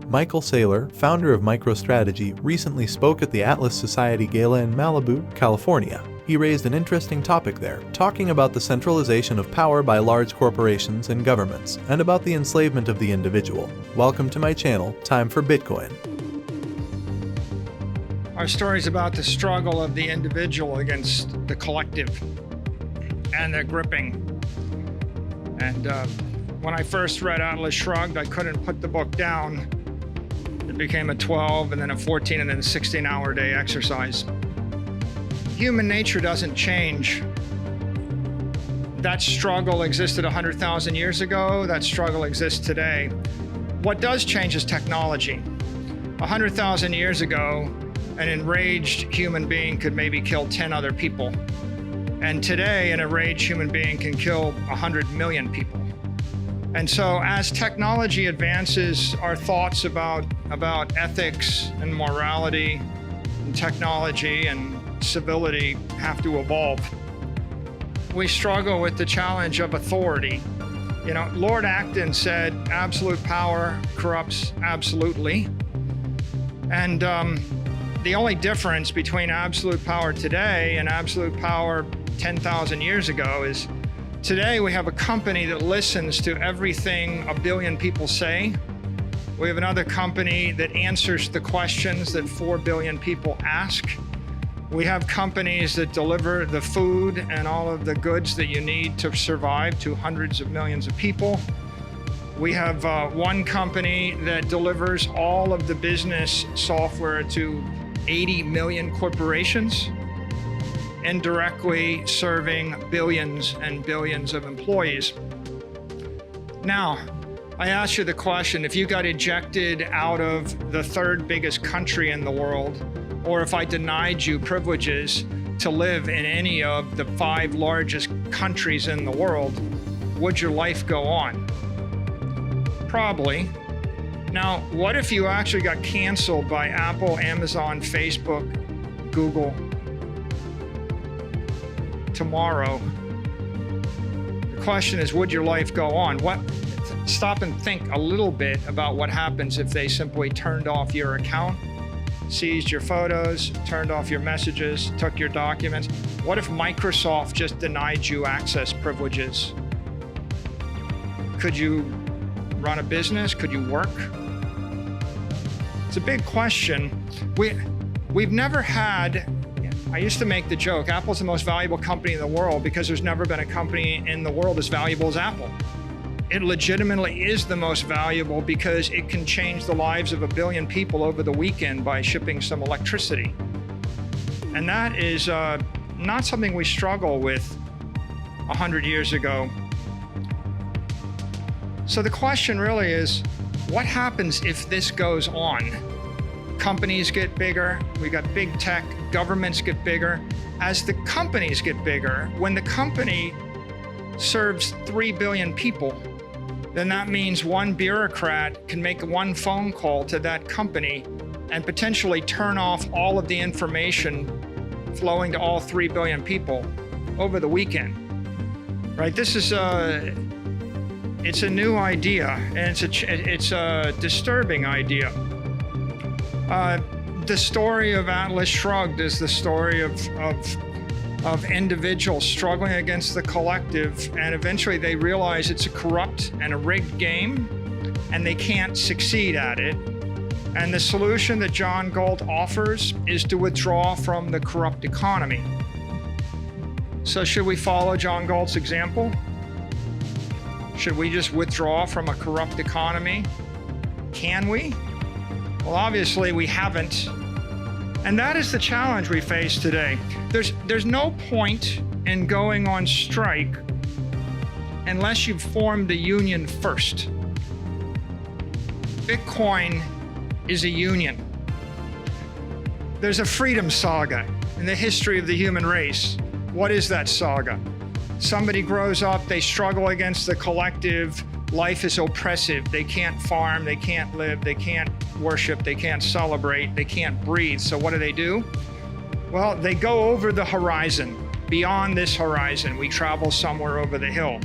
Michael Saylor, founder of MicroStrategy, recently spoke at the Atlas Society Gala in Malibu, California. He raised an interesting topic there, talking about the centralization of power by large corporations and governments, and about the enslavement of the individual. Welcome to my channel, Time for Bitcoin. Our story is about the struggle of the individual against the collective and their gripping. And when I first read Atlas Shrugged, I couldn't put the book down. It became a 12 and then a 14 and then a 16-hour day exercise. Human nature doesn't change. That struggle existed 100,000 years ago. That struggle exists today. What does change is technology. 100,000 years ago, an enraged human being could maybe kill 10 other people. And today, an enraged human being can kill 100 million people. And so as technology advances, our thoughts about ethics and morality and technology and civility have to evolve. We struggle with the challenge of authority. You know, Lord Acton said, absolute power corrupts absolutely. And the only difference between absolute power today and absolute power 10,000 years ago is today we have a company that listens to everything a billion people say. We have another company that answers the questions that 4 billion people ask. We have companies that deliver the food and all of the goods that you need to survive to hundreds of millions of people. We have one company that delivers all of the business software to 80 million corporations, indirectly serving billions and billions of employees. Now, I ask you the question, if you got ejected out of the third biggest country in the world, or if I denied you privileges to live in any of the 5 largest countries in the world, would your life go on? Probably. Now, what if you actually got canceled by Apple, Amazon, Facebook, Google tomorrow? The question is, would your life go on? Stop and think a little bit about what happens if they simply turned off your account, seized your photos, turned off your messages, took your documents. What if Microsoft just denied you access privileges? Could you run a business? Could you work? It's a big question. We've never had, I used to make the joke, Apple's the most valuable company in the world because there's never been a company in the world as valuable as Apple. It legitimately is the most valuable because it can change the lives of 1 billion people over the weekend by shipping some electricity. And that is not something we struggle with 100 years ago. So the question really is, what happens if this goes on? Companies get bigger, we got big tech, governments get bigger. As the companies get bigger, when the company serves 3 billion people, then that means one bureaucrat can make one phone call to that company and potentially turn off all of the information flowing to all 3 billion people over the weekend, right? This is it's a new idea, and it's a disturbing idea. The story of Atlas Shrugged is the story of individuals struggling against the collective, and eventually they realize it's a corrupt and a rigged game, and they can't succeed at it. And the solution that John Galt offers is to withdraw from the corrupt economy. So should we follow John Galt's example? Should we just withdraw from a corrupt economy? Can we? Well, obviously we haven't. And that is the challenge we face today. There's no point in going on strike unless you've formed a union first. Bitcoin is a union. There's a freedom saga in the history of the human race. What is that saga? Somebody grows up, they struggle against the collective, life is oppressive, they can't farm, they can't live, they can't worship, they can't celebrate, they can't breathe. So what do? Well, they go over the horizon. Beyond this horizon, we travel somewhere over the hill.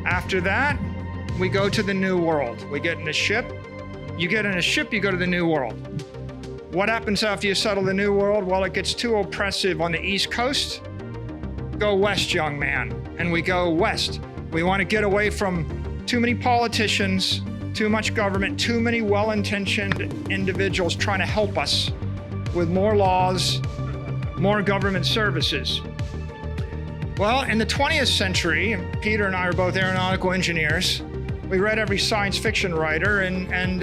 After that, we go to the new world. We get in a ship, You get in a ship, you go to the New World. What happens after you settle the New World? Well, it gets too oppressive on the East Coast. Go west, young man. And we go west. We want to get away from too many politicians, too much government, too many well-intentioned individuals trying to help us with more laws, more government services. Well, in the 20th century, Peter and I are both aeronautical engineers. We read every science fiction writer, and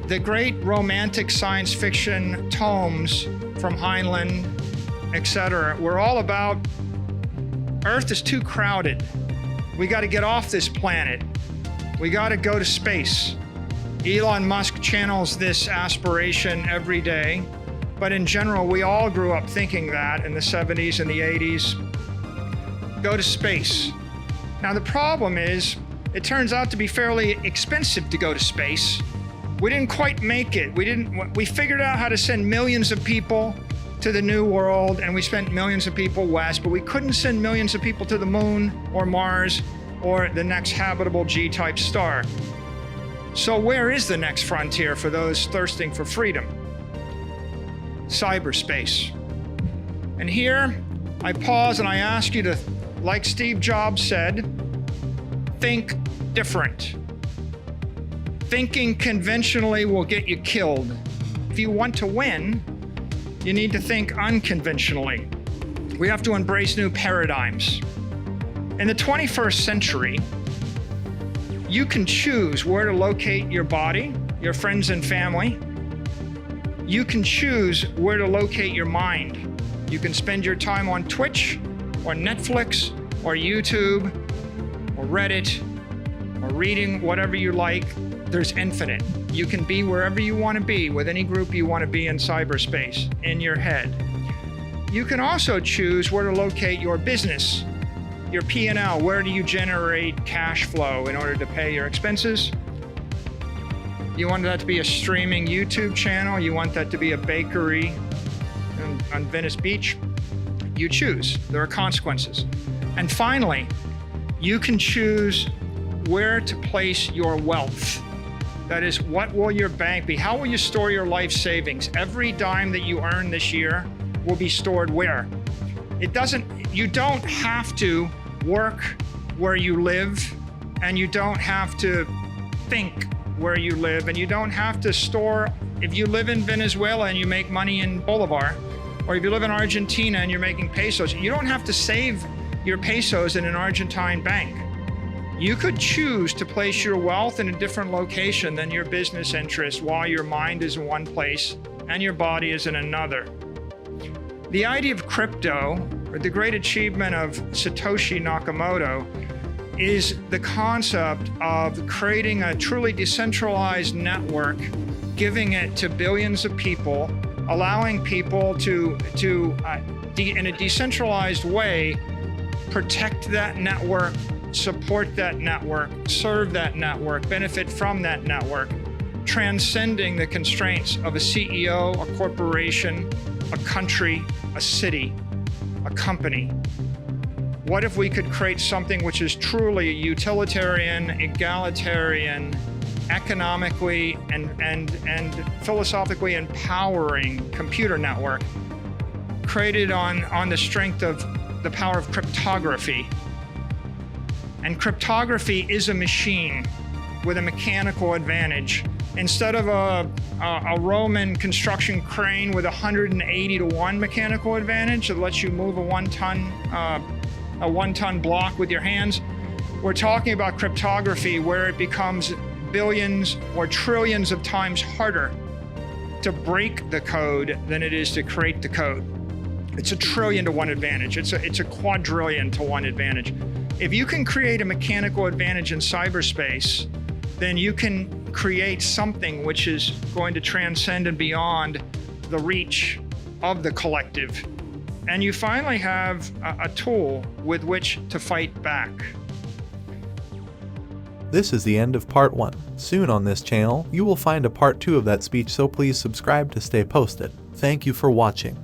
the great romantic science fiction tomes from Heinlein, etc., were all about Earth is too crowded. We got to get off this planet. We got to go to space. Elon Musk channels this aspiration every day, but in general, we all grew up thinking that in the 70s and the 80s. Go to space. Now the problem is, it turns out to be fairly expensive to go to space. We didn't quite make it. We figured out how to send millions of people to the New World, and we spent millions of people west, but we couldn't send millions of people to the moon or Mars or the next habitable G-type star. So where is the next frontier for those thirsting for freedom? Cyberspace. And here, I pause and I ask you to, like Steve Jobs said, think different. Thinking conventionally will get you killed. If you want to win, you need to think unconventionally. We have to embrace new paradigms. In the 21st century, you can choose where to locate your body, your friends and family. You can choose where to locate your mind. You can spend your time on Twitch, or Netflix, or YouTube, or Reddit, or reading whatever you like. There's infinite. You can be wherever you want to be, with any group you want to be in cyberspace, in your head. You can also choose where to locate your business, your P&L. Where do you generate cash flow in order to pay your expenses? You want that to be a streaming YouTube channel? You want that to be a bakery on Venice Beach? You choose. There are consequences. And finally, you can choose where to place your wealth. That is, what will your bank be? How will you store your life savings? Every dime that you earn this year will be stored where? You don't have to work where you live, and you don't have to think where you live, and you don't have to store. If you live in Venezuela and you make money in Bolivar, or if you live in Argentina and you're making pesos, you don't have to save your pesos in an Argentine bank. You could choose to place your wealth in a different location than your business interests, while your mind is in one place and your body is in another. The idea of crypto, or the great achievement of Satoshi Nakamoto, is the concept of creating a truly decentralized network, giving it to billions of people, allowing people to in a decentralized way, protect that network, support that network, serve that network, benefit from that network, transcending the constraints of a CEO, a corporation, a country, a city, a company. What if we could create something which is truly utilitarian, egalitarian, economically and philosophically empowering computer network, created on the strength of the power of cryptography? And cryptography is a machine with a mechanical advantage. Instead of a Roman construction crane with 180 to 1 mechanical advantage that lets you move a one-ton block with your hands, we're talking about cryptography where it becomes billions or trillions of times harder to break the code than it is to create the code. It's a trillion to 1 advantage. It's a quadrillion to 1 advantage. If you can create a mechanical advantage in cyberspace, then you can create something which is going to transcend and beyond the reach of the collective. And you finally have a tool with which to fight back. This is the end of part 1. Soon on this channel, you will find a part 2 of that speech, so please subscribe to stay posted. Thank you for watching.